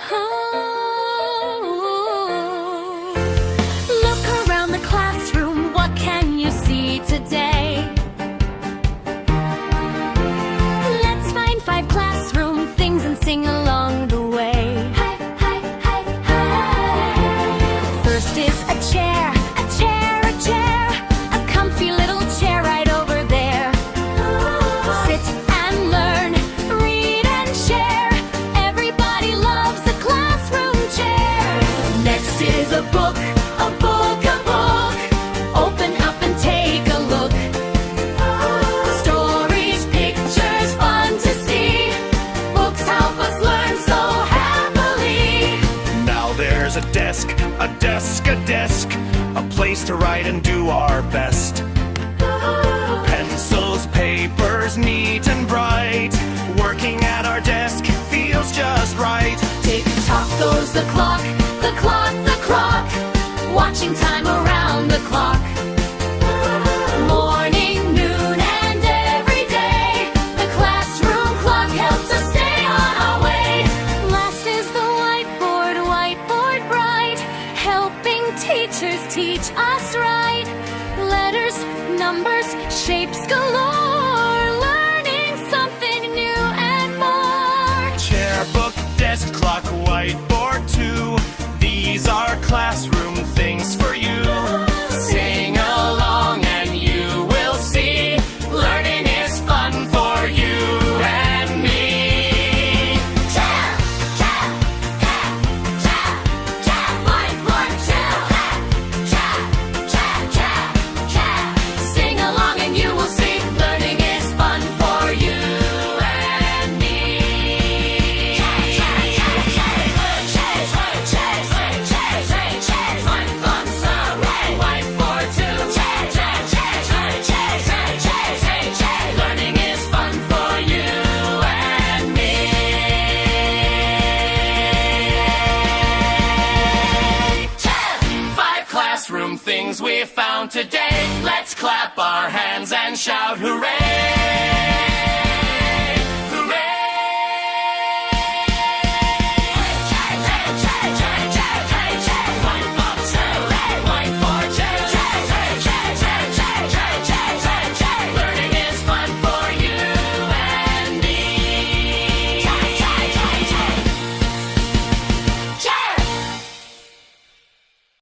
Oh. Look around the classroom, what can you see today? Let's find 5 classroom things and sing along the way. Hi, hi, hi, hi. First is a chair, a chair, a chair, a comfy little chair right over there. Sit and learn, read and share. Everybody loves a classroom chair. Next is a book, a book, a book. Open up and take a look. Stories, pictures, fun to see. Books help us learn so happily. Now there's a desk, a desk, a desk, a place to write and do our best. Pencils, papers, neat and bright. Working at our desk feels just right. Tick-tock goes the clock, the clock, the clock. Watching time around the clock. Morning, noon, and every day. The classroom clock helps us stay on our way. Last is the whiteboard, whiteboard bright, helping teachers teach us right. Letters, numbers, shapes galore, learning something new and more. Chair, book, desk, clock, whiteboard too. These are classroom things for you. Sing along and you will see. Learning is fun for you and me. Chair, chair, chair, chair, chair, whiteboard too. Chair, chair, chair, chair. Sing along and you will see. Learning is fun for you and me. Chair, chair, chair, chair, chair, chair, chair, chair, chair, chair, fun, fun, fun. Whiteboard too. Chair, chair, chair, chair, chair, chair, chair, chair, chair. Learning is fun for you and me. 5 classroom things we found today. Let's clap our hands and shout hooray!